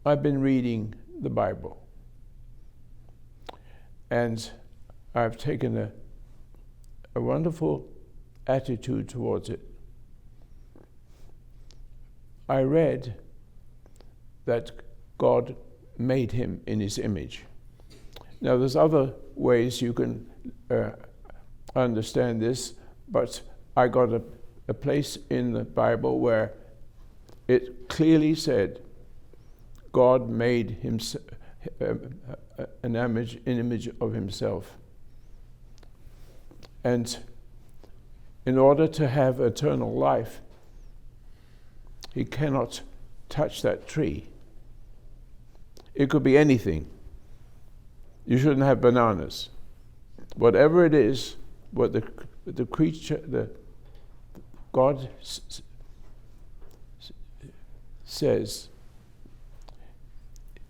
I've been reading the Bible, and I've taken a wonderful attitude towards it. I read that God made him in his image. Now, there's other ways you can understand this, but I got a place in the Bible where it clearly said God made an image of himself. And in order to have eternal life, he cannot touch that tree. It could be anything. You shouldn't have bananas. Whatever it is, what the creature, God says,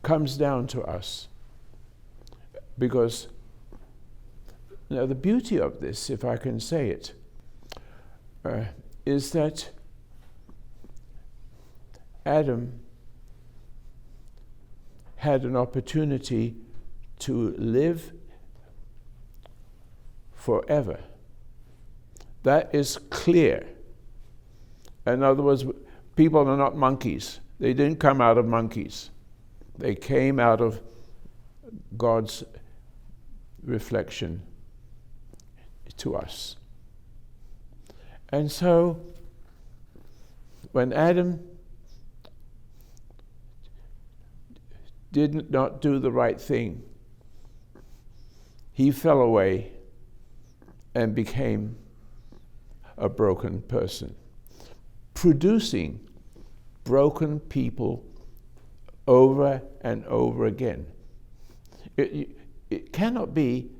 comes down to us. Because now the beauty of this, if I can say it, is that Adam had an opportunity to live forever. That is clear. In other words, people are not monkeys. They didn't come out of monkeys. They came out of God's reflection to us. And so, when Adam did not do the right thing, he fell away and became a broken person, producing broken people over and over again. It cannot be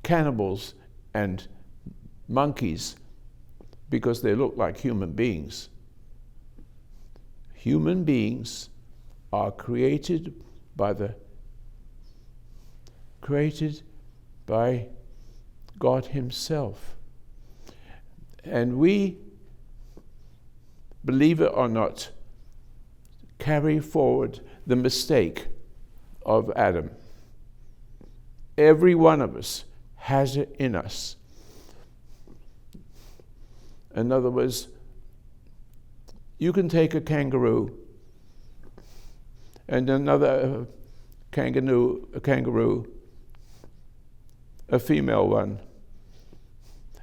cannibals and monkeys because they look like human beings. Human beings are created by God himself. And we, believe it or not, carry forward the mistake of Adam. Every one of us has it in us. In other words, you can take a kangaroo and another kangaroo, a female one,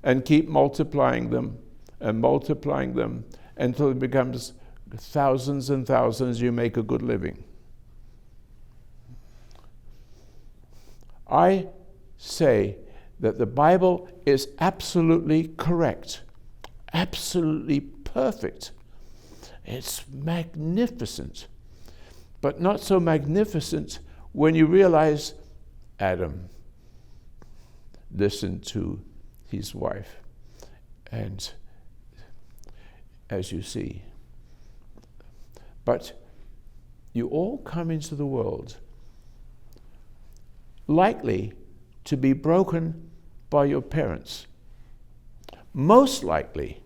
and keep multiplying them until it becomes thousands and thousands. You make a good living. I say that the Bible is absolutely correct, absolutely perfect. It's magnificent, but not so magnificent when you realize Adam listened to his wife. And as you see, but you all come into the world likely to be broken by your parents. Most likely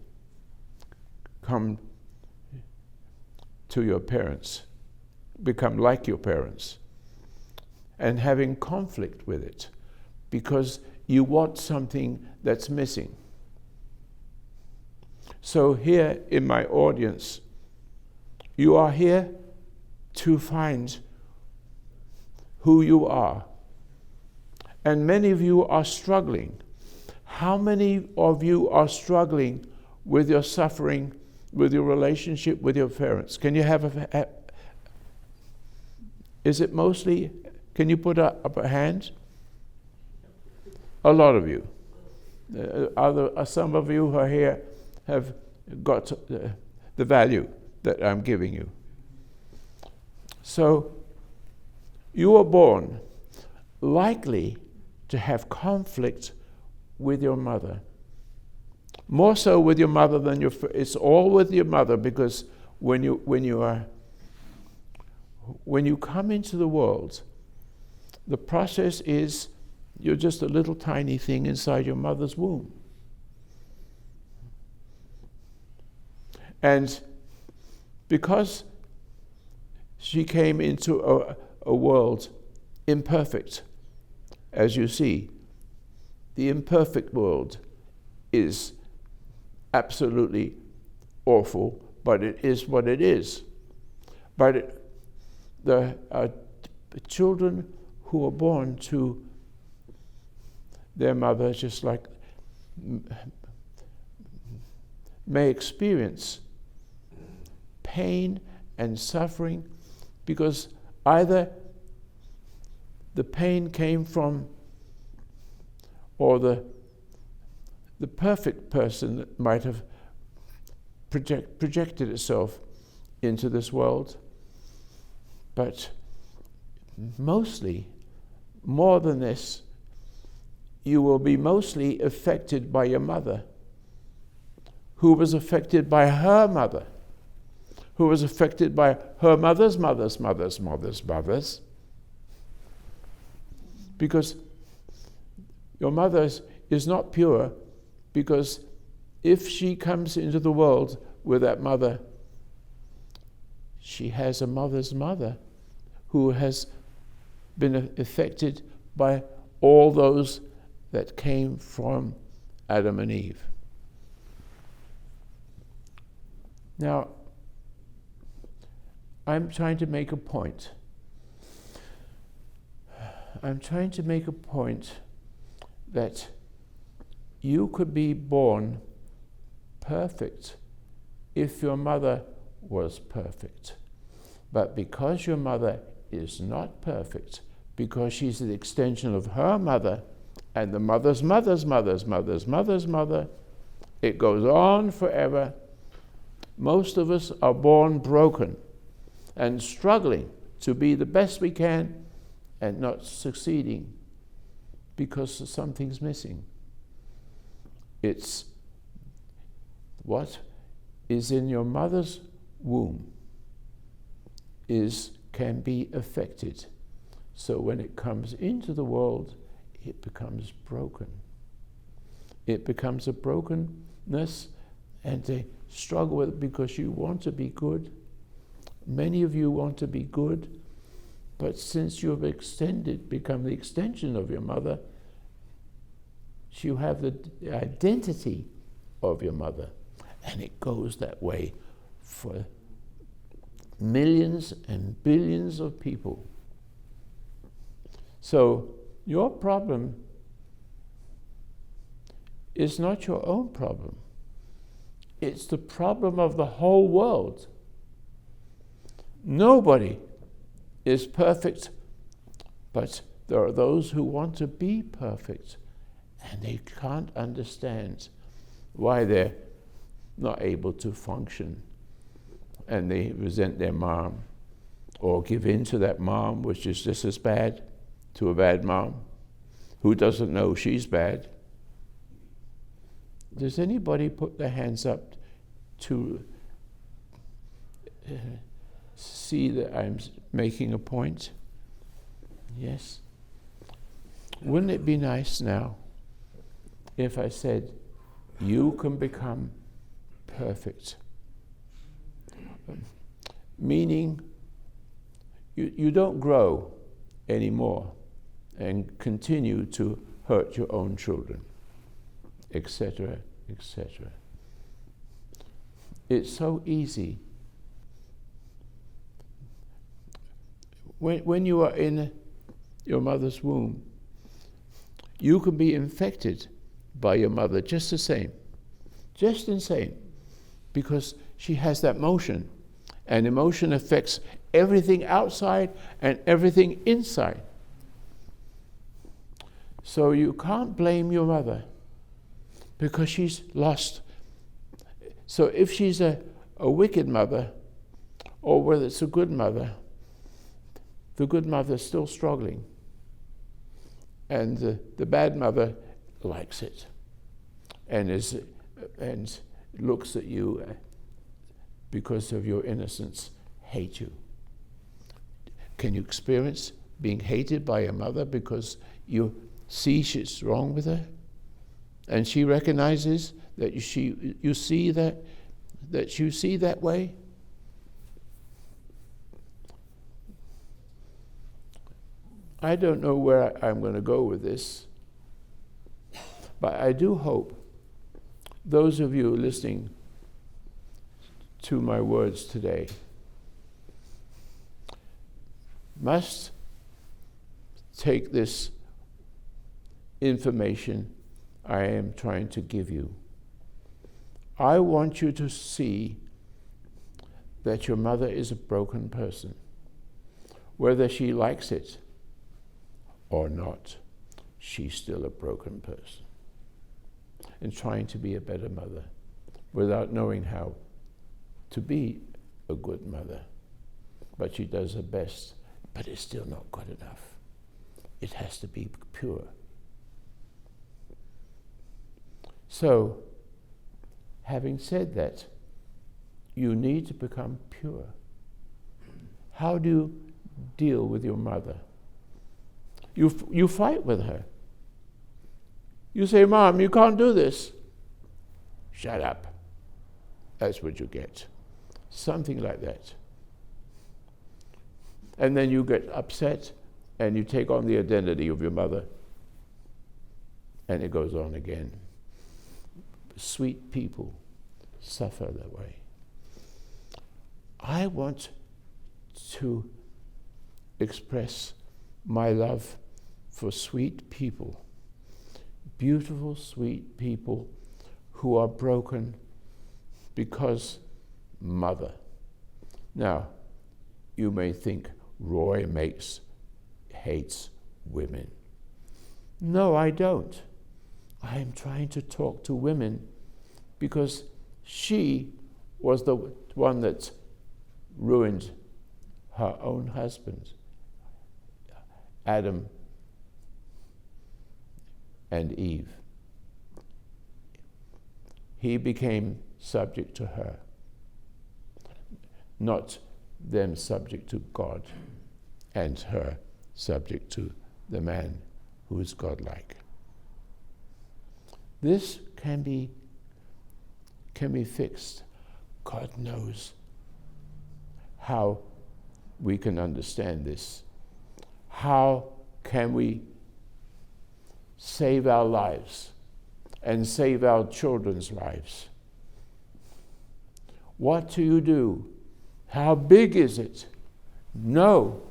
come to your parents, become like your parents, and having conflict with it because you want something that's missing. So here in my audience, you are here to find who you are. And many of you are struggling. How many of you are struggling with your suffering, with your relationship with your parents? Can you have is it mostly, can you put up a hand? A lot of you. Some of you who are here have got the value that I'm giving you. So, you were born likely to have conflict with your mother. More so with your mother than it's all with your mother, because when you come into the world, the process is you're just a little tiny thing inside your mother's womb. And because She came into a world imperfect. As you see, the imperfect world is absolutely awful, but it is what it is. But the children who are born to their mother, just like may experience pain and suffering, because either the pain came from, or the perfect person that might have projected itself into this world. But mostly, more than this, you will be mostly affected by your mother, who was affected by her mother, who was affected by her mother's mother's mother's mother's mothers. Because your mother is not pure, because if she comes into the world with that mother, she has a mother's mother who has been affected by all those that came from Adam and Eve. Now, I'm trying to make a point. I'm trying to make a point that you could be born perfect if your mother was perfect. But because your mother is not perfect, because she's an extension of her mother and the mother's mother's mother's mother's mother's mother, it goes on forever. Most of us are born broken and struggling to be the best we can and not succeeding because something's missing. It's what is in your mother's womb can be affected. So when it comes into the world, it becomes broken. It becomes a brokenness, and they struggle with it because you want to be good. Many of you want to be good, but since you have become the extension of your mother, you have the identity of your mother. And it goes that way for millions and billions of people. So your problem is not your own problem. It's the problem of the whole world. Nobody is perfect, but there are those who want to be perfect, and they can't understand why they're not able to function, and they resent their mom or give in to that mom, which is just as bad, to a bad mom who doesn't know she's bad. Does anybody put their hands up to see that I'm making a point? Yes? Wouldn't it be nice now if I said, you can become perfect? Meaning, you don't grow anymore and continue to hurt your own children, etc., etc. It's so easy. When you are in your mother's womb, you can be infected by your mother just the same, because she has that motion, and emotion affects everything outside and everything inside. So you can't blame your mother because she's lost. So if she's a wicked mother, or whether it's a good mother, the good mother is still struggling, and the bad mother likes it, and looks at you because of your innocence, hate you. Can you experience being hated by your mother because you see she's wrong with her, and she recognizes that you see that you see that way? I don't know where I'm going to go with this, but I do hope those of you listening to my words today must take this information I am trying to give you. I want you to see that your mother is a broken person, whether she likes it or not. She's still a broken person, and trying to be a better mother without knowing how to be a good mother. But she does her best, but it's still not good enough. It has to be pure. So, having said that, you need to become pure. How do you deal with your mother? You fight with her. You say, Mom, you can't do this. Shut up. That's what you get. Something like that. And then you get upset and you take on the identity of your mother. And it goes on again. Sweet people suffer that way. I want to express my love for sweet people, beautiful, sweet people who are broken because mother. Now, you may think Roy hates women. No, I don't. I am trying to talk to women because she was the one that ruined her own husband, Adam and Eve. He became subject to her, not them subject to God, and her subject to the man who is godlike. This can be fixed. God knows how we can understand this. How can we save our lives and save our children's lives? What do you do? How big is it? No.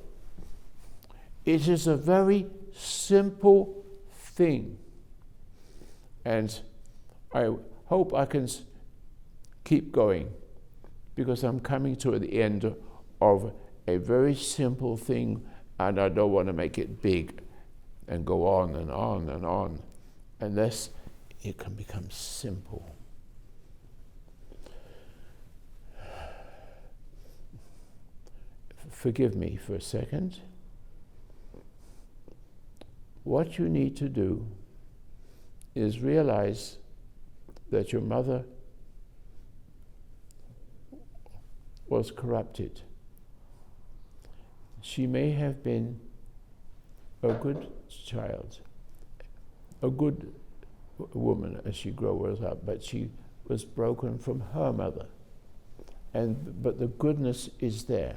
It is a very simple thing. And I hope I can keep going, because I'm coming to the end of a very simple thing, and I don't want to make it big and go on and on and on, unless it can become simple. Forgive me for a second. What you need to do is realize that your mother was corrupted. She may have been a good child, a good woman as she grows up, but she was broken from her mother. But the goodness is there.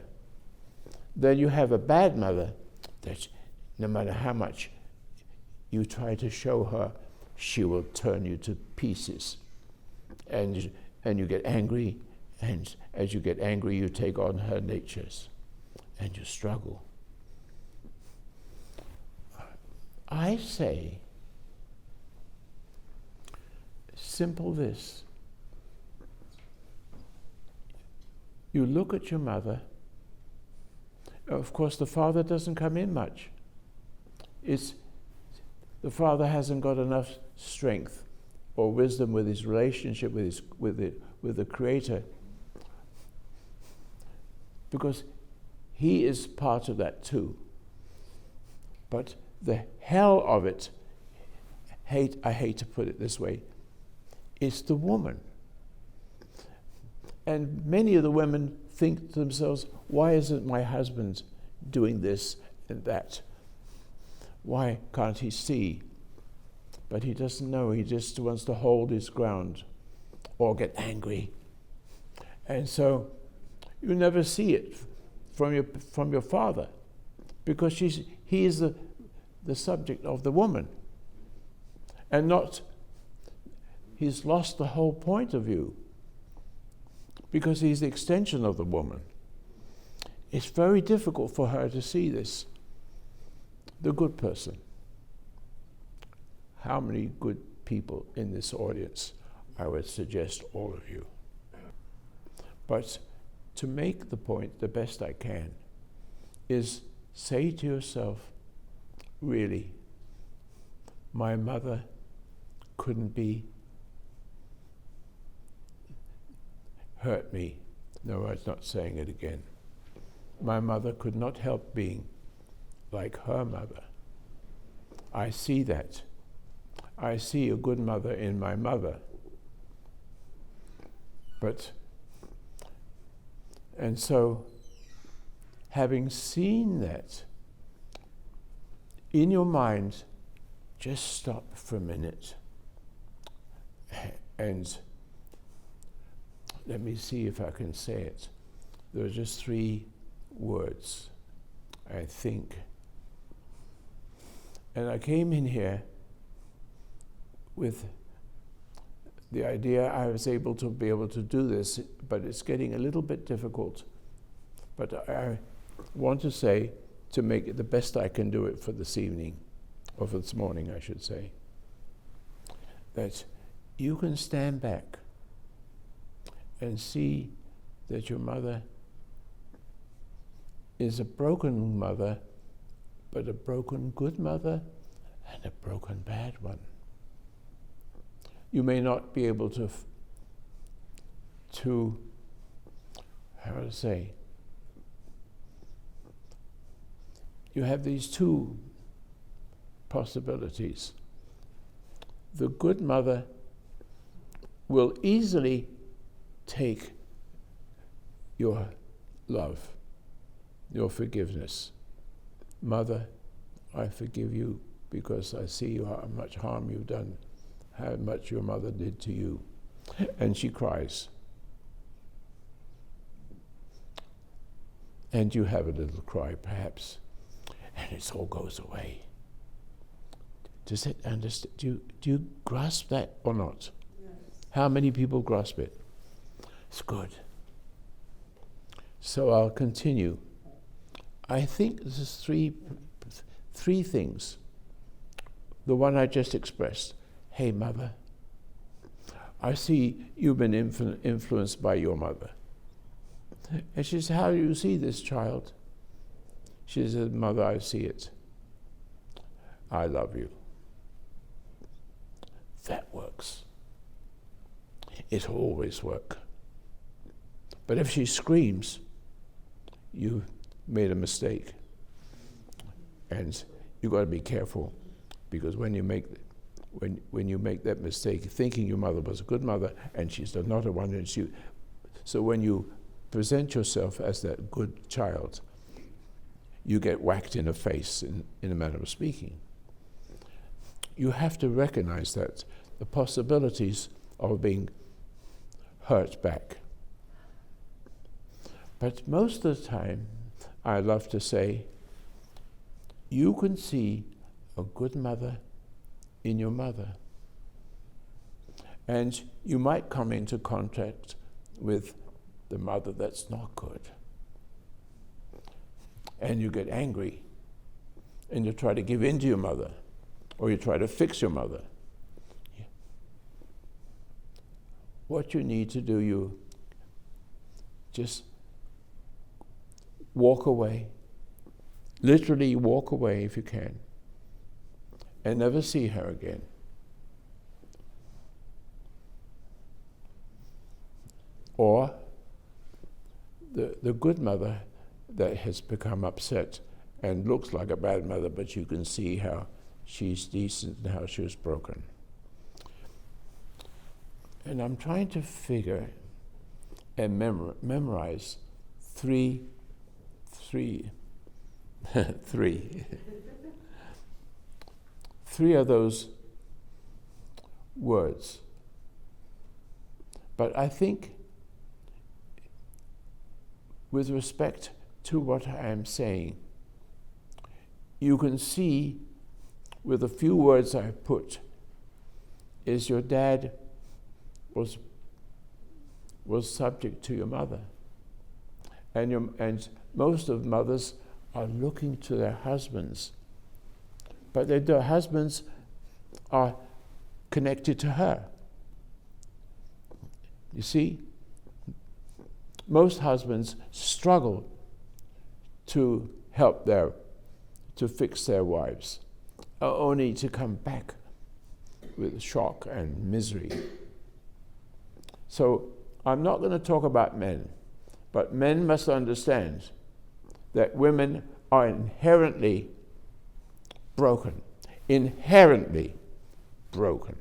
Then you have a bad mother that no matter how much you try to show her, she will turn you to pieces. And you get angry, and as you get angry, you take on her natures, and you struggle. I say, simple this. You look at your mother. Of course, the father doesn't come in much. The father hasn't got enough strength or wisdom with his relationship with the Creator, because he is part of that too. But the hell of it, I hate to put it this way, is the woman. And many of the women think to themselves, why isn't my husband doing this and that? Why can't he see? But he doesn't know. He just wants to hold his ground or get angry. And so you never see it from your father. because he is the subject of the woman, and not, he's lost the whole point of view because he's the extension of the woman. It's very difficult for her to see this. The good person. How many good people in this audience? I would suggest all of you. But to make the point the best I can is say to yourself, really, my mother couldn't be hurt me. No, I'm not saying it again. My mother could not help being like her mother. I see that. I see a good mother in my mother. And so, having seen that, in your mind, just stop for a minute and let me see if I can say it. There are just 3 words, I think. And I came in here with the idea I was able to do this, but it's getting a little bit difficult. But I want to say, to make it the best I can do it for this evening, or for this morning, I should say, that you can stand back and see that your mother is a broken mother, but a broken good mother and a broken bad one. You may not be able to how to say, you have these 2 possibilities. The good mother will easily take your love, your forgiveness. Mother, I forgive you because I see how much harm you've done, how much your mother did to you. And she cries. And you have a little cry, perhaps, and it all goes away. Does it understand? Do you grasp that or not? Yes. How many people grasp it? It's good. So I'll continue. I think this is three things. The one I just expressed. Hey, mother, I see you've been influenced by your mother. And she says, how do you see this, child? She said, mother, I see it. I love you. That works. It always works. But if she screams, you made a mistake. And you've got to be careful, because when you make that mistake, thinking your mother was a good mother and she's not a one, so when you present yourself as that good child, you get whacked in the face, in a manner of speaking. You have to recognize that the possibilities of being hurt back. But most of the time, I love to say, you can see a good mother in your mother. And you might come into contact with the mother that's not good. And you get angry. And you try to give in to your mother. Or you try to fix your mother. What you need to do, you just walk away. Literally walk away if you can. And never see her again. Or the good mother that has become upset and looks like a bad mother, but you can see how she's decent and how she was broken. And I'm trying to figure and memorize three of those words. But I think, with respect to what I am saying, you can see with a few words I put is your dad was subject to your mother. And most of mothers are looking to their husbands, but their husbands are connected to her. You see, most husbands struggle to to fix their wives, only to come back with shock and misery. So I'm not going to talk about men, but men must understand that women are inherently broken. Inherently broken.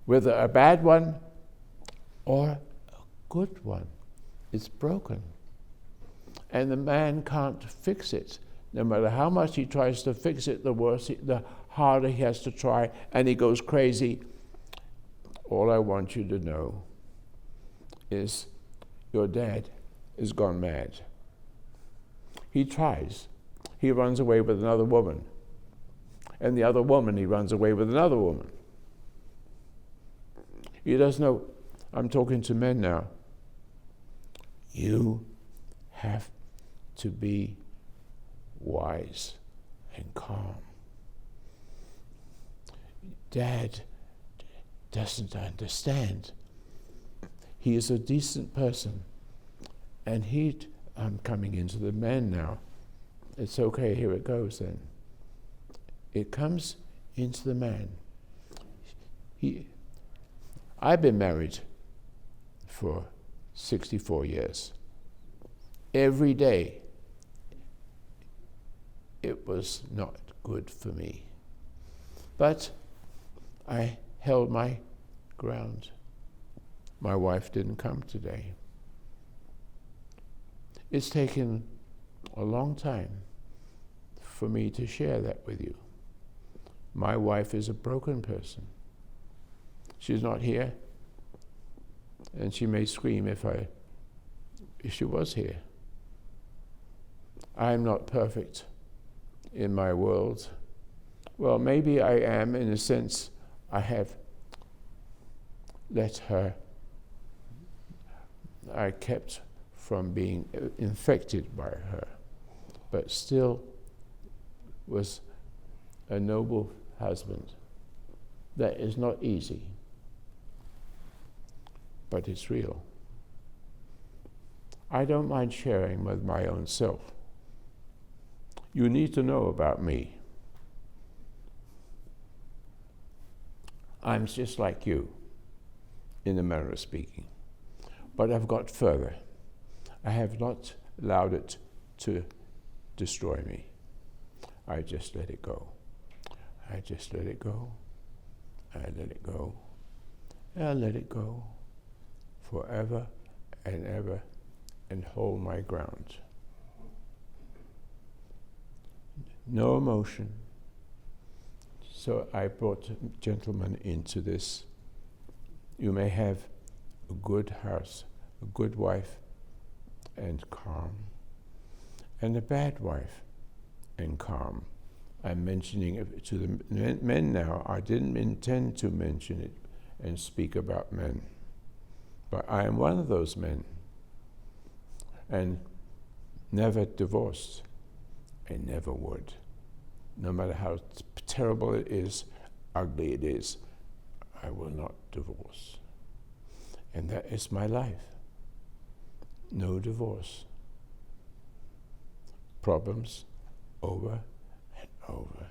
Whether a bad one or a good one, it's broken. And the man can't fix it. No matter how much he tries to fix it, the harder he has to try, and he goes crazy. All I want you to know is your dad is gone mad. He tries. He runs away with another woman. And the other woman, he runs away with another woman. He doesn't know. I'm talking to men now. You have to be wise and calm. Dad doesn't understand. He is a decent person. And I'm coming into the man now. It's okay, here it goes then. It comes into the man. I've been married for 64 years. Every day, it was not good for me. But I held my ground. My wife didn't come today. It's taken a long time for me to share that with you. My wife is a broken person. She's not here, and she may scream if she was here. I'm not perfect in my world. Well, maybe I am in a sense. I have I kept from being infected by her, but still was a noble husband. That is not easy, but it's real. I don't mind sharing with my own self. You need to know about me. I'm just like you, in the manner of speaking. But I've got further. I have not allowed it to destroy me. I just let it go. I just let it go. I let it go. I let it go forever and ever and hold my ground. No emotion. So I brought gentlemen into this. You may have a good house, a good wife, and calm, and a bad wife, and calm. I'm mentioning it to the men now. I didn't intend to mention it and speak about men, but I am one of those men, and never divorced, and never would. No matter how terrible it is, ugly it is, I will not divorce. And that is my life. No divorce. Problems over and over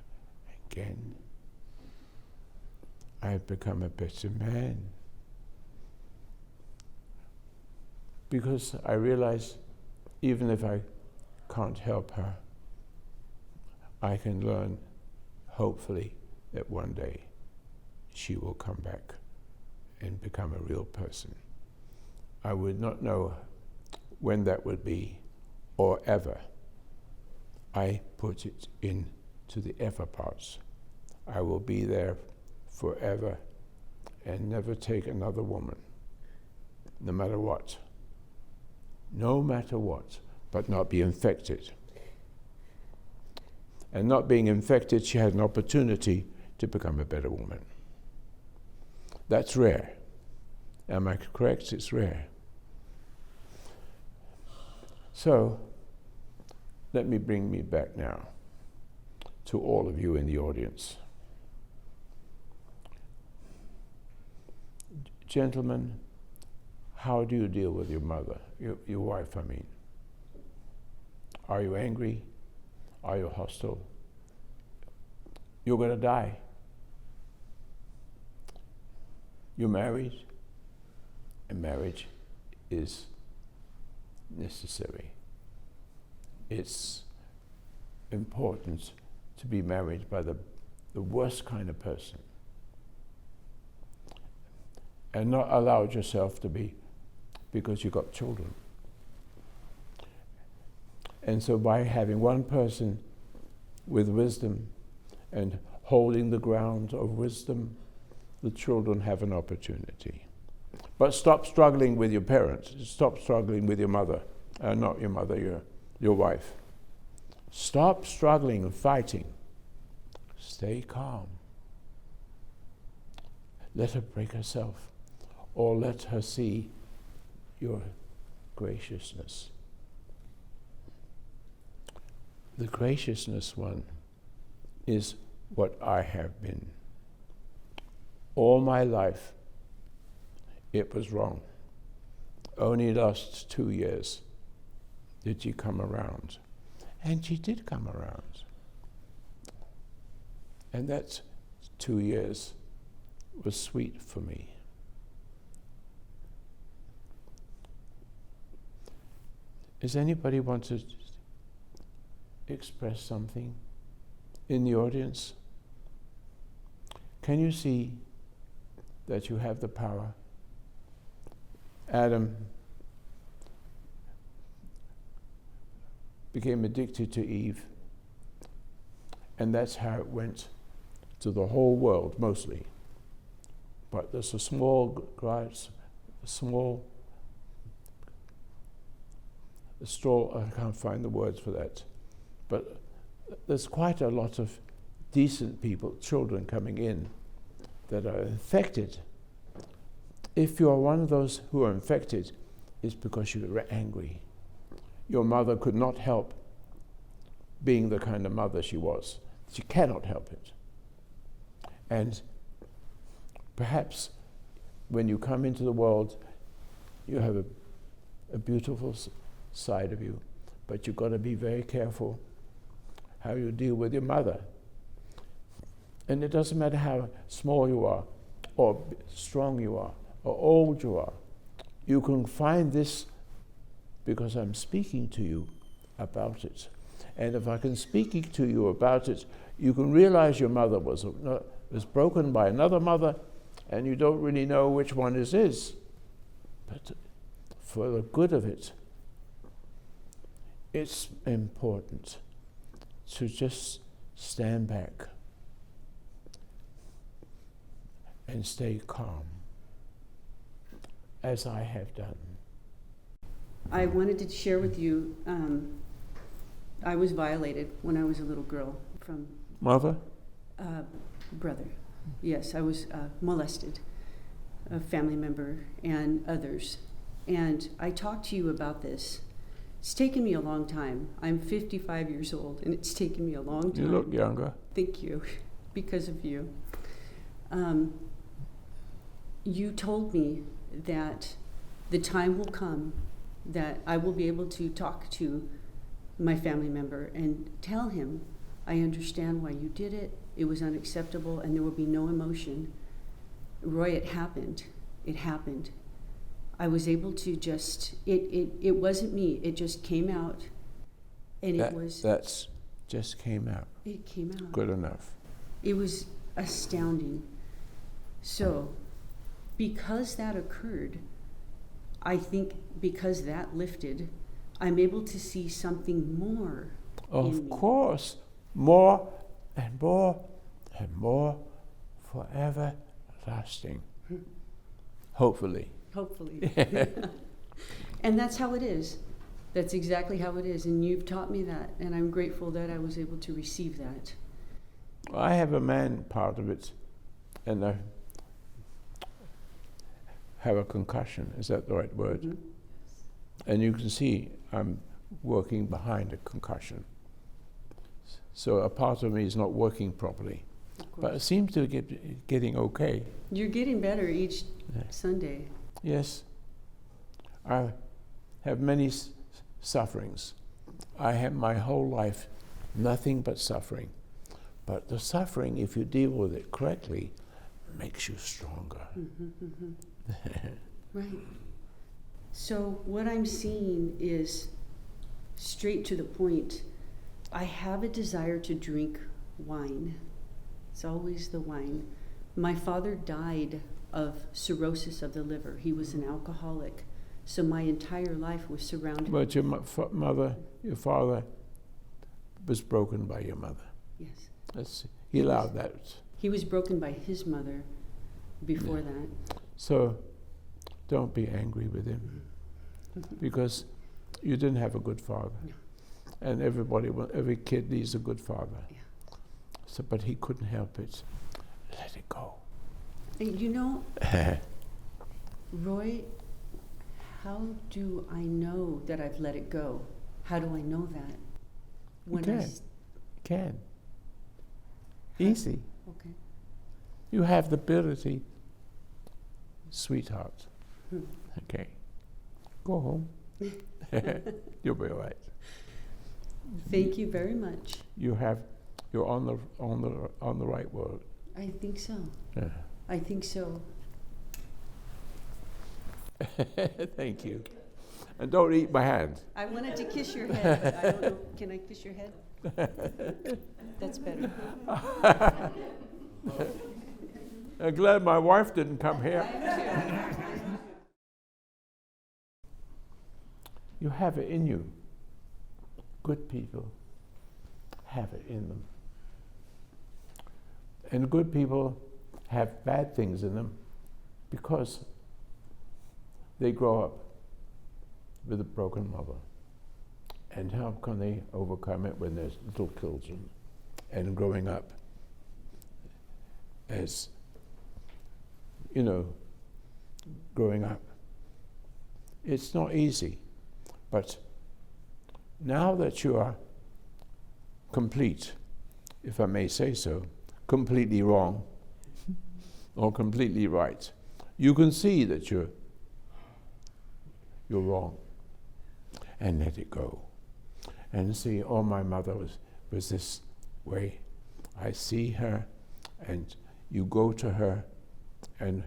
again. I've become a better man. Because I realize even if I can't help her, I can learn, hopefully, that one day she will come back and become a real person. I would not know when that would be, or ever. I put it into the ever parts. I will be there forever and never take another woman, no matter what. No matter what, but not be infected. And not being infected, she had an opportunity to become a better woman. That's rare. Am I correct? It's rare. So, let me bring me back now to all of you in the audience. Gentlemen, how do you deal with your mother, your wife, I mean? Are you angry? Are you hostile? You're going to die. You're married, and marriage is necessary. It's important to be married by the worst kind of person and not allow yourself to be because you've got children. And so by having one person with wisdom and holding the ground of wisdom, the children have an opportunity. But stop struggling with your parents. Stop struggling with your mother. Not your mother, your wife. Stop struggling and fighting. Stay calm. Let her break herself, or let her see your graciousness. The graciousness one is what I have been. All my life, it was wrong. Only last 2 years did she come around. And she did come around. And that 2 years was sweet for me. Does anybody want to express something in the audience? Can you see that you have the power? Adam became addicted to Eve, and that's how it went to the whole world, mostly. But there's a small straw, I can't find the words for that, but there's quite a lot of decent people, children coming in, that are infected. If you are one of those who are infected, it's because you were angry. Your mother could not help being the kind of mother she was. She cannot help it. And perhaps when you come into the world, you have a beautiful side of you, but you've got to be very careful how you deal with your mother. And it doesn't matter how small you are, or strong you are, or old you are. You can find this because I'm speaking to you about it. And if I can speak to you about it, you can realize your mother was broken by another mother, and you don't really know which one it is. But for the good of it, it's important to just stand back and stay calm, as I have done. I wanted to share with you, I was violated when I was a little girl from... Mother? Brother. Yes, I was molested, a family member and others. And I talked to you about this. It's taken me a long time. I'm 55 years old, and it's taken me a long time. You look younger. Thank you, because of you. You told me that the time will come that I will be able to talk to my family member and tell him, I understand why you did it, it was unacceptable, and there will be no emotion. Roy, it happened. It happened. I was able to just, it wasn't me, it just came out, and That's just came out. It came out. Good enough. It was astounding. So, because that occurred, I think because that lifted, I'm able to see something more. Of course, more and more and more, forever lasting. Hopefully. Hopefully. And that's how it is. That's exactly how it is, and you've taught me that, and I'm grateful that I was able to receive that. I have a man part of it, and I have a concussion. Is that the right word? Mhm. And you can see I'm working behind a concussion. So a part of me is not working properly. But it seems to be getting okay. You're getting better each Sunday. Yes. I have many sufferings. I have my whole life nothing but suffering. But the suffering, if you deal with it correctly, makes you stronger. Mm-hmm, mm-hmm. Right. So what I'm seeing is straight to the point. I have a desire to drink wine. It's always the wine. My father died of cirrhosis of the liver. He was an alcoholic. So my entire life was surrounded. But your your father was broken by your mother. Yes. He allowed that. He was broken by his mother before that. So don't be angry with him because you didn't have a good father. No. And every kid needs a good father. Yeah. So, but he couldn't help it. Let it go. And you know, Roy, how do I know that I've let it go? How do I know that? You can. Easy. Okay. You have the ability, sweetheart. Okay. Go home. You'll be all right. Thank you very much. You're on the right word. I think so. Yeah. I think so. Thank you. And don't eat my hand. I wanted to kiss your head, but I don't know. Can I kiss your head? That's better. I'm glad my wife didn't come here. You have it in you. Good people have it in them. And good people have bad things in them because they grow up with a broken mother. And how can they overcome it when they're little children and growing up as, growing up? It's not easy, but now that you are complete, if I may say so, completely wrong or completely right, you can see that you're wrong and let it go. And see, my mother was this way. I see her, and you go to her and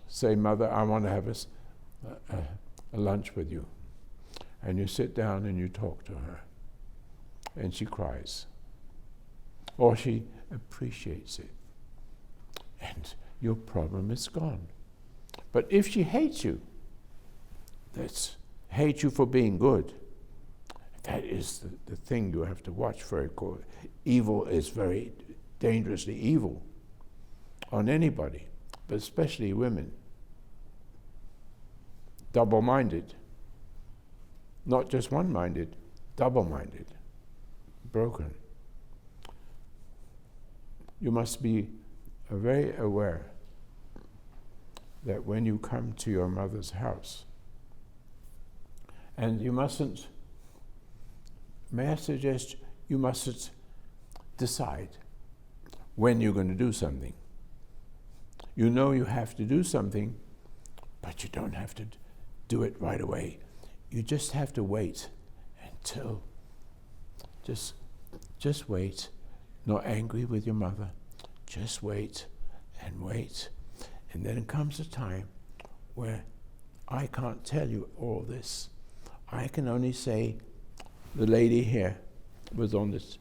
say, Mother, I want to have a lunch with you. And you sit down and you talk to her. And she cries. Or she appreciates it. And your problem is gone. But if she hates you, hates you for being good, that is the thing you have to watch very closely. Evil is very dangerously evil on anybody, but especially women. Double-minded. Not just one-minded, double-minded, broken. You must be very aware that when you come to your mother's house, and you mustn't, may I suggest, you mustn't decide when you're going to do something. You know you have to do something, but you don't have to do it right away. You just have to wait until, just wait, not angry with your mother, just wait, and then comes a time where I can't tell you all this. I can only say, the lady here was on this,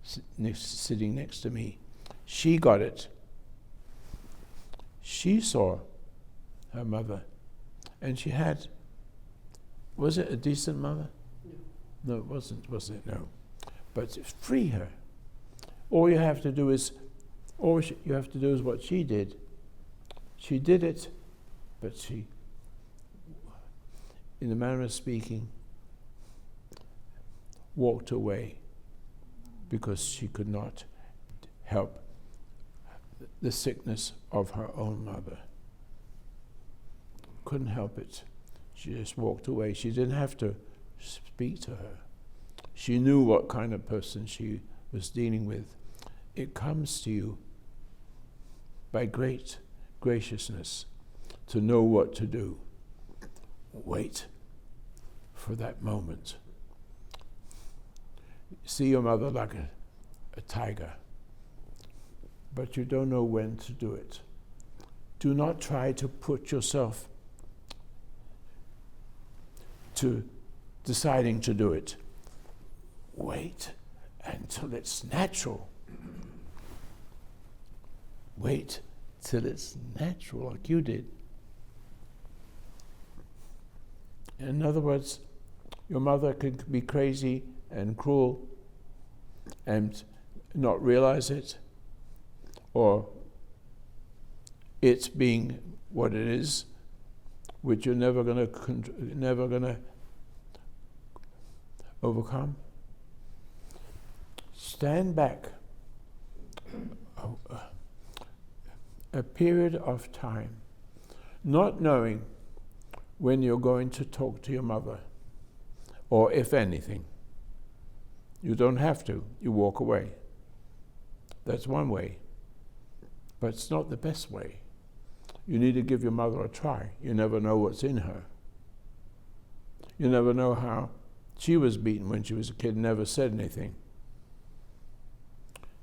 sitting next to me. She got it. She saw her mother, and she had, was it a decent mother? No. No, it wasn't, was it? No. But free her. All you have to do is what she did. She did it, but she, in the manner of speaking, walked away because she could not help the sickness of her own mother. Couldn't help it. She just walked away. She didn't have to speak to her. She knew what kind of person she was dealing with. It comes to you by great graciousness to know what to do. Wait for that moment. See your mother like a tiger, but you don't know when to do it. Do not try to put yourself to deciding to do it. Wait until it's natural. Wait till it's natural, like you did. In other words, your mother could be crazy and cruel and not realize it, or it's being what it is, which you're never going to overcome. Stand back a period of time, not knowing when you're going to talk to your mother, or if anything. You don't have to. You walk away. That's one way, but it's not the best way. You need to give your mother a try. You never know what's in her. You never know how she was beaten when she was a kid and never said anything.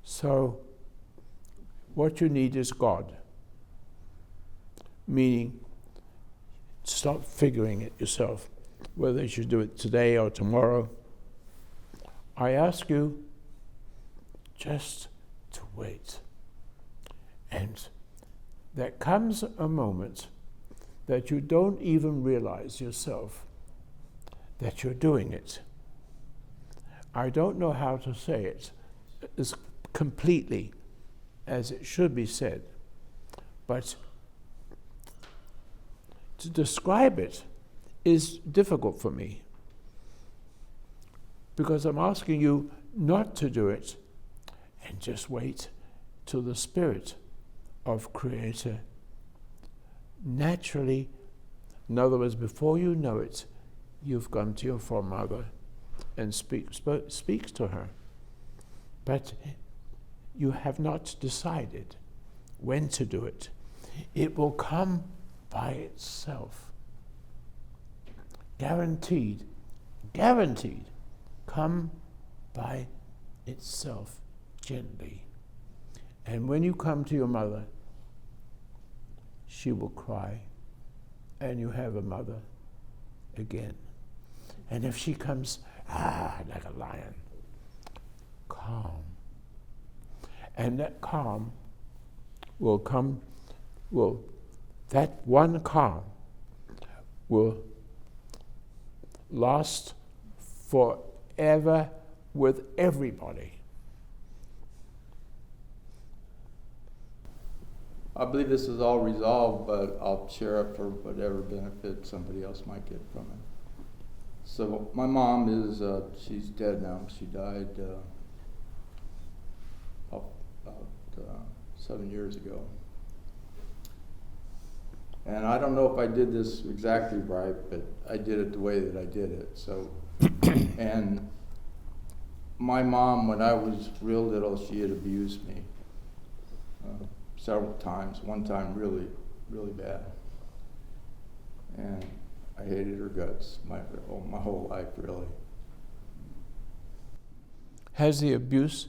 So what you need is God. Meaning, stop figuring it yourself, whether you should do it today or tomorrow. I ask you just to wait. And there comes a moment that you don't even realize yourself that you're doing it. I don't know how to say it as completely as it should be said, but to describe it is difficult for me, because I'm asking you not to do it and just wait till the Spirit of Creator naturally, in other words, before you know it, you've gone to your foremother and speaks to her. But you have not decided when to do it. It will come by itself. Guaranteed, come by itself gently. And when you come to your mother, she will cry, and you have a mother again. And if she comes, like a lion, calm. And that calm will come, that one calm will last forever with everybody. I believe this is all resolved, but I'll share it for whatever benefit somebody else might get from it. So my mom is, she's dead now. She died about 7 years ago. And I don't know if I did this exactly right, but I did it the way that I did it. So, and my mom, when I was real little, she had abused me several times. One time really, really bad. And I hated her guts my whole life, really. Has the abuse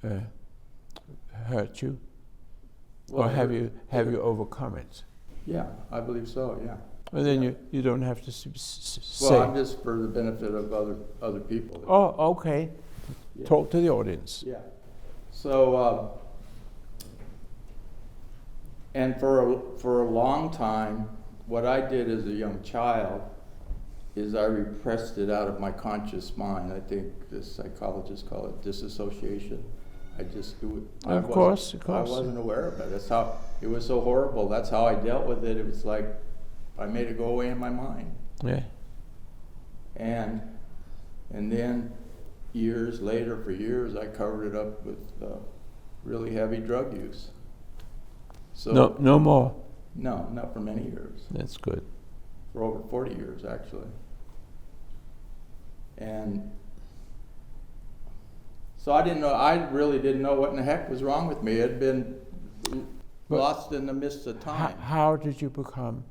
hurt you? Well, or have you overcome it? Yeah, I believe so, yeah. And then yeah. you don't have to say. Well, I'm just for the benefit of other people. Oh, okay. Yeah. Talk to the audience. Yeah. So, and for a long time, what I did as a young child is I repressed it out of my conscious mind. I think the psychologists call it disassociation. I just do it. Of course. I wasn't aware of it. That's how it was so horrible. That's how I dealt with it. It was like I made it go away in my mind. Yeah. And And then years later, for years, I covered it up with really heavy drug use. So No more. No, not for many years. That's good. For over 40 years, actually. And so I really didn't know what in the heck was wrong with me. It had been lost in the midst of time. How did you become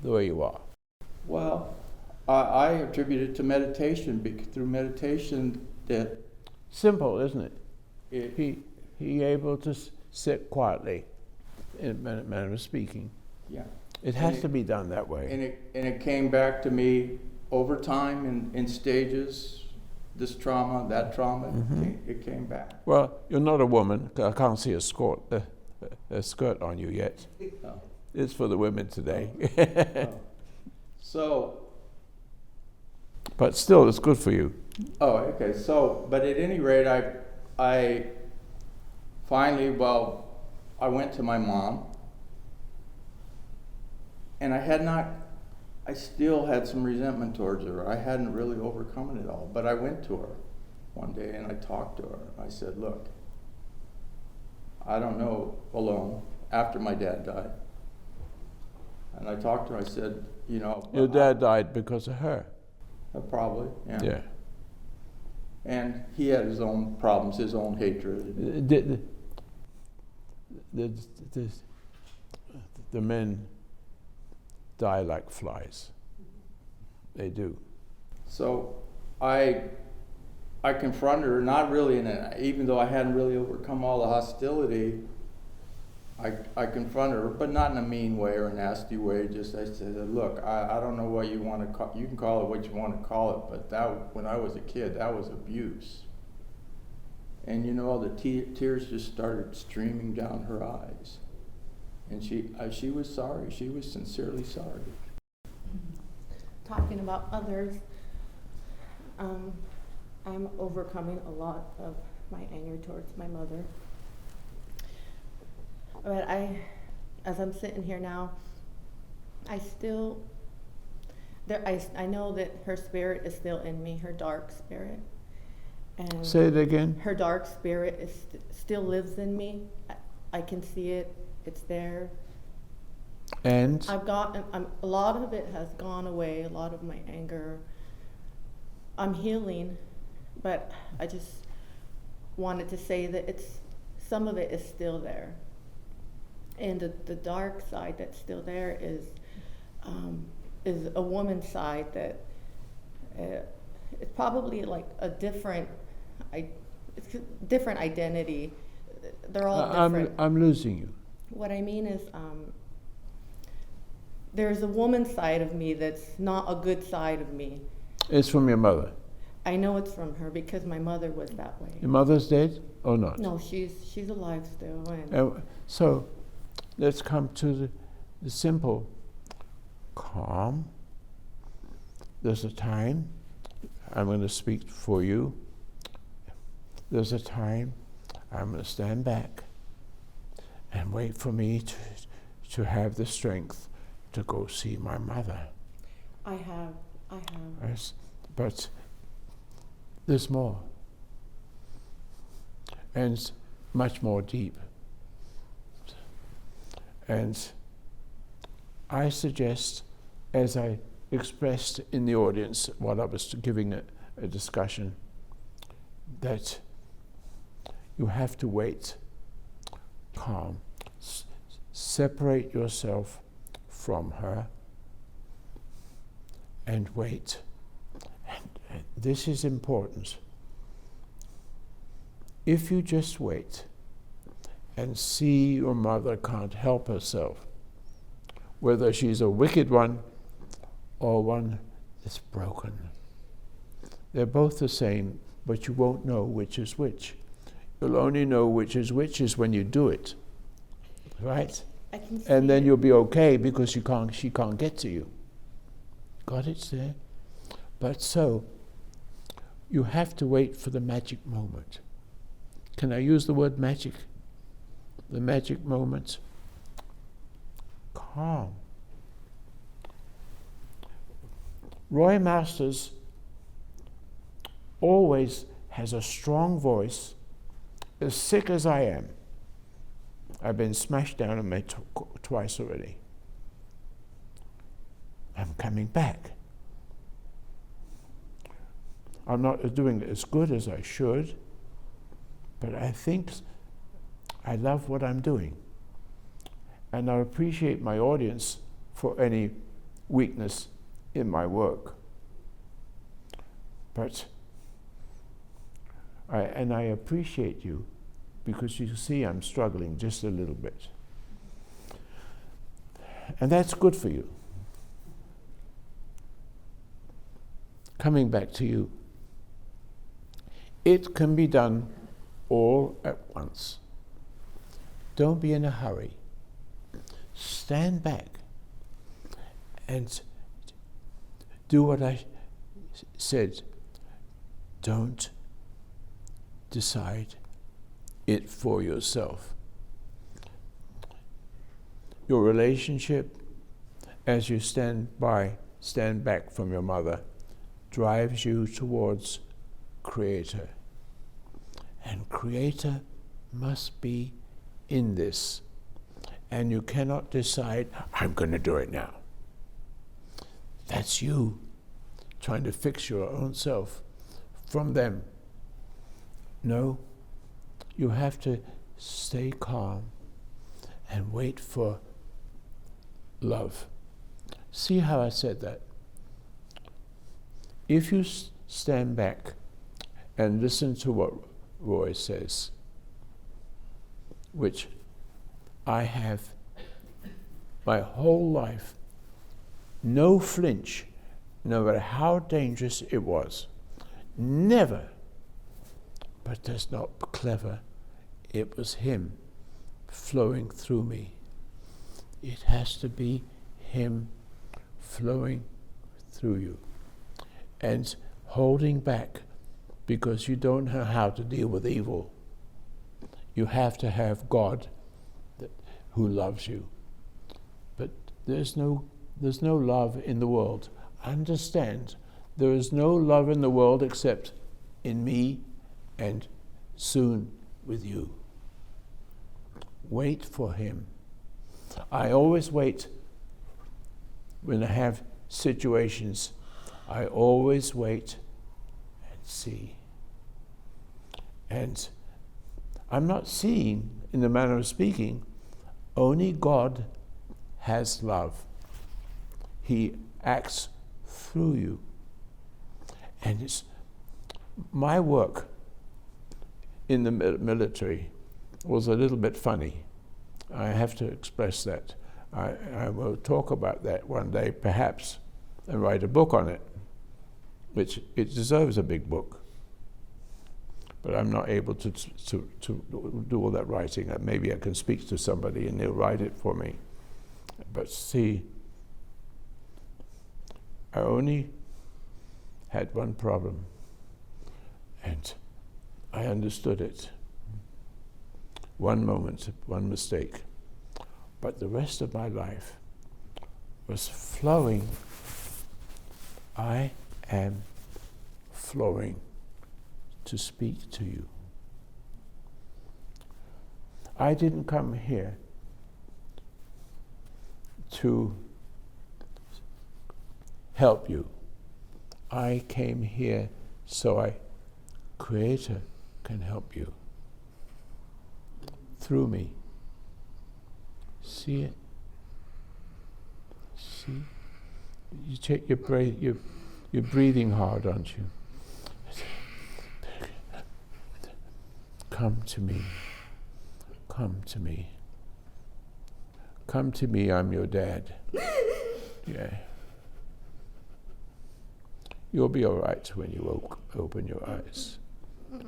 the way you are? Well, I attribute it to meditation, through meditation that... Simple, isn't it? He able to sit quietly, in a manner of speaking. Yeah. It has to be done that way. And it came back to me over time in stages. This trauma, that trauma, it came back. Well, you're not a woman. I can't see a skirt on you yet. Oh. It's for the women today. Oh. So... But still, it's good for you. Oh, okay. So, but at any rate, I finally, I went to my mom, and I still had some resentment towards her. I hadn't really overcome it all. But I went to her one day and I talked to her. I said, look, I don't know, alone, after my dad died. And I talked to her, I said, Your dad died because of her. Probably, yeah. Yeah. And he had his own problems, his own hatred. The men die like flies. They do. So I confronted her, not really even though I hadn't really overcome all the hostility, I confronted her, but not in a mean way or a nasty way. Just I said, look, I don't know what you want to call. You can call it what you want to call it, but when I was a kid, that was abuse. And the tears just started streaming down her eyes, and she was sorry. She was sincerely sorry. Talking about others, I'm overcoming a lot of my anger towards my mother. But as I'm sitting here now, I know that her spirit is still in me, her dark spirit. And say it again. Her dark spirit still lives in me. I can see it. It's there. And a lot of it has gone away. A lot of my anger. I'm healing, but I just wanted to say that some of it is still there. And the dark side that's still there is a woman's side that it's probably like a different identity. They're all different. I'm losing you. What I mean is there's a woman's side of me that's not a good side of me. It's from your mother. I know it's from her because my mother was that way. Your mother's dead or not? No, she's alive still. So let's come to the simple. Calm. There's a time. I'm going to speak for you. There's a time I'm going to stand back and wait for me to have the strength to go see my mother. I have. Yes, but there's more. And it's much more deep. And I suggest, as I expressed in the audience while I was giving a discussion, that you have to wait, calm, separate yourself from her and wait. And this is important. If you just wait and see your mother can't help herself, whether she's a wicked one or one that's broken, they're both the same, but you won't know which is which. You'll only know which is when you do it, right? I can see and then it. you'll be okay because she can't get to you. Got it there? But so, you have to wait for the magic moment. Can I use the word magic? The magic moment. Calm. Roy Masters always has a strong voice, as sick as I am. I've been smashed down and made twice already. I'm coming back. I'm not doing it as good as I should, but I think I love what I'm doing. And I appreciate my audience for any weakness in my work. But I appreciate you because you see I'm struggling just a little bit. And that's good for you. Coming back to you. It can be done all at once. Don't be in a hurry. Stand back and do what I said. Don't decide it for yourself. Your relationship, as you stand back from your mother, drives you towards Creator. And Creator must be in this. And you cannot decide, I'm going to do it now. That's you trying to fix your own self from them. No, you have to stay calm and wait for love. See how I said that? If you stand back and listen to what Roy says, which I have my whole life, no flinch, no matter how dangerous it was, never. But that's not clever. It was him flowing through me. It has to be him flowing through you. And holding back because you don't know how to deal with evil. You have to have God who loves you. But there's no love in the world. Understand, there is no love in the world except in me and soon with you. Wait for him. I always wait when I have situations. I always wait and see. And I'm not seeing, in the manner of speaking, only God has love. He acts through you. And it's my work in the military was a little bit funny. I have to express that. I will talk about that one day, perhaps, and write a book on it, which it deserves a big book. But I'm not able to do all that writing. Maybe I can speak to somebody and they'll write it for me. But see, I only had one problem, and I understood it. One moment, one mistake. But the rest of my life was flowing. I am flowing to speak to you. I didn't come here to help you. I came here so Creator can help you through me. See it? See? You take your breath. You're breathing hard, aren't you? Come to me. Come to me. Come to me, I'm your dad. Yeah. You'll be all right when you open your eyes.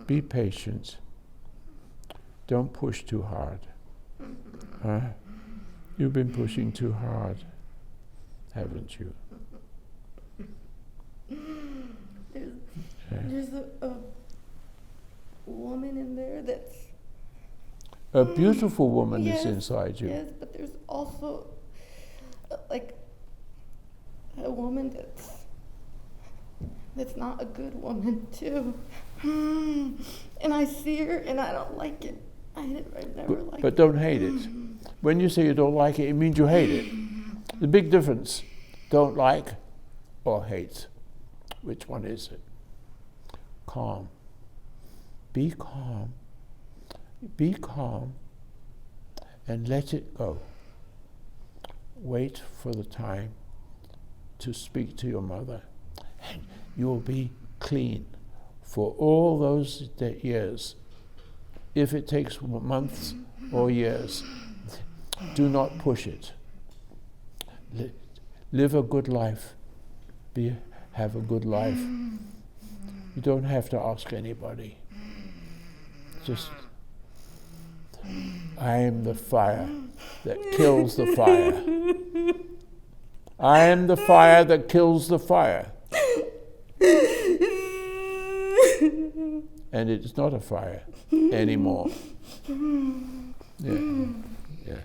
Be patient. Don't push too hard. Huh? You've been pushing too hard, haven't you? There's a woman in there that's... A beautiful woman yes, is inside you. Yes, but there's also like a woman that's that's not a good woman too. And I see her and I don't like it. I've never liked it. But don't hate it. When you say you don't like it, it means you hate it. The big difference, don't like or hate. Which one is it? Calm. Be calm. Be calm and let it go. Wait for the time to speak to your mother, and you'll be clean for all those years. If it takes months or years, do not push it. Live a good life. Have a good life. You don't have to ask anybody. Just, I am the fire that kills the fire. I am the fire that kills the fire. And it's not a fire anymore. Yeah.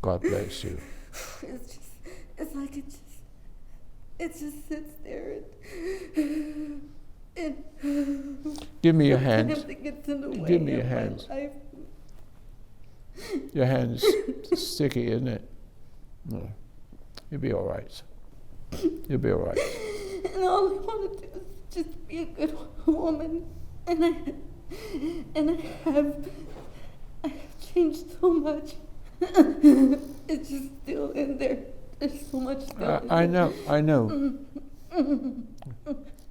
God bless you. It's like it just sits there and Give me your hands. Sometimes it gets in the way Give me your of my hands. life. Your hand's sticky, isn't it? No. You'll be all right. You'll be all right. And all I want to do is just be a good woman. And I have changed so much. It's just still in there. There's so much still in I there. know.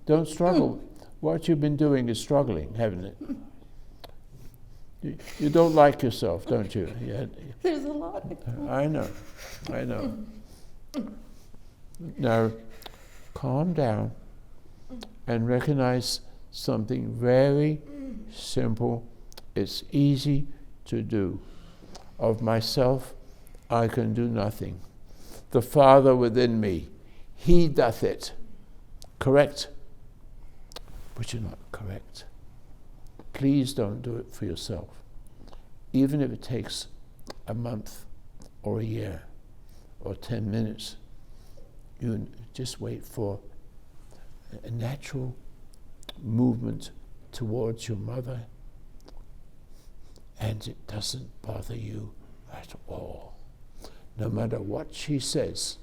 Don't struggle. What you've been doing is struggling, haven't it? You don't like yourself, don't you? Yeah. There's a lot. I know. Now, calm down and recognize something very simple. It's easy to do. Of myself, I can do nothing. The Father within me, He doth it. Correct? But you're not correct. Please don't do it for yourself. Even if it takes a month or a year or 10 minutes, you just wait for a natural movement towards your mother, and it doesn't bother you at all. No matter what she says,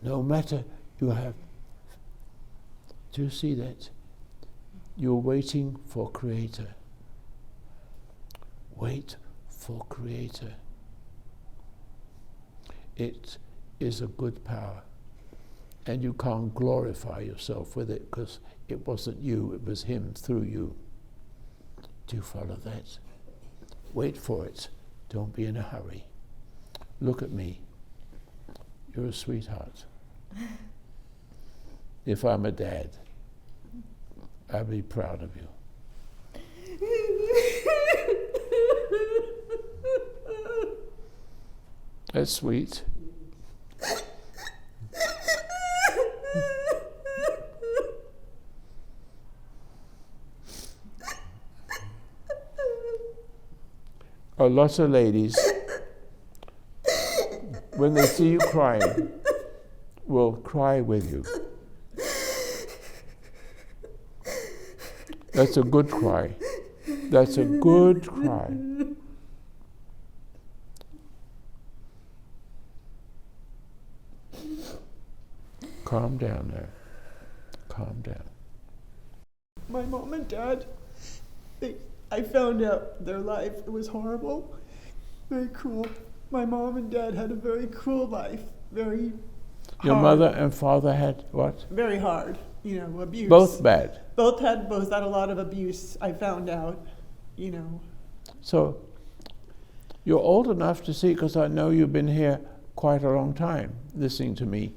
no matter you have, do you see that? You're waiting for Creator. Wait for Creator. It is a good power. And you can't glorify yourself with it because it wasn't you, it was Him through you. Do you follow that? Wait for it. Don't be in a hurry. Look at me. You're a sweetheart. If I'm a dad, I'll be proud of you. That's sweet. A lot of ladies, when they see you crying, will cry with you. That's a good cry. That's a good cry. Calm down there. Calm down. My mom and dad, I found out their life, it was horrible, very cruel. My mom and dad had a very cruel life, very Your hard. mother and father had what? Very hard, abuse. Both bad. Both had a lot of abuse, I found out, So, you're old enough to see, because I know you've been here quite a long time, listening to me.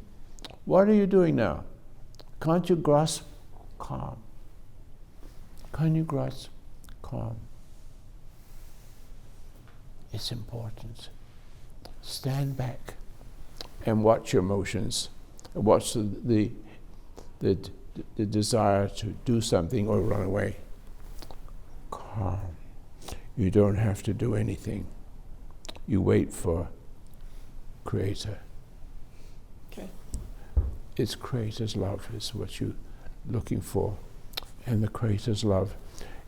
What are you doing now? Can't you grasp calm? Can you grasp calm? It's important. Stand back and watch your emotions. Watch the desire to do something or run away. Calm. You don't have to do anything. You wait for Creator. Okay. It's Creator's love is what you're looking for. And the Creator's love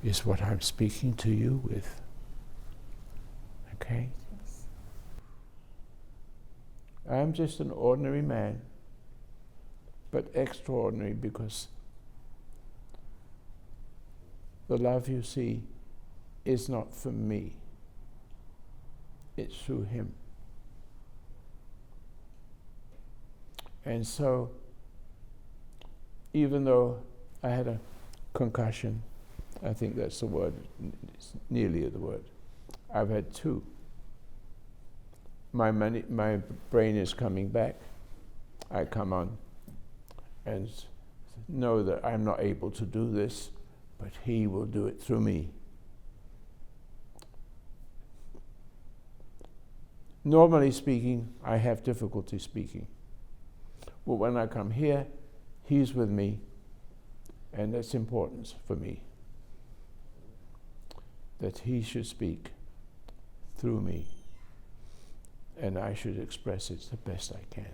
is what I'm speaking to you with. Okay? I'm just an ordinary man, but extraordinary because the love you see is not from me. It's through Him. And so, even though I had a concussion, I think that's the word, it's nearly the word. I've had 2. My brain is coming back. I come on and know that I'm not able to do this, but He will do it through me. Normally speaking, I have difficulty speaking. But when I come here, He's with me, and that's important for me, that He should speak through me, and I should express it the best I can.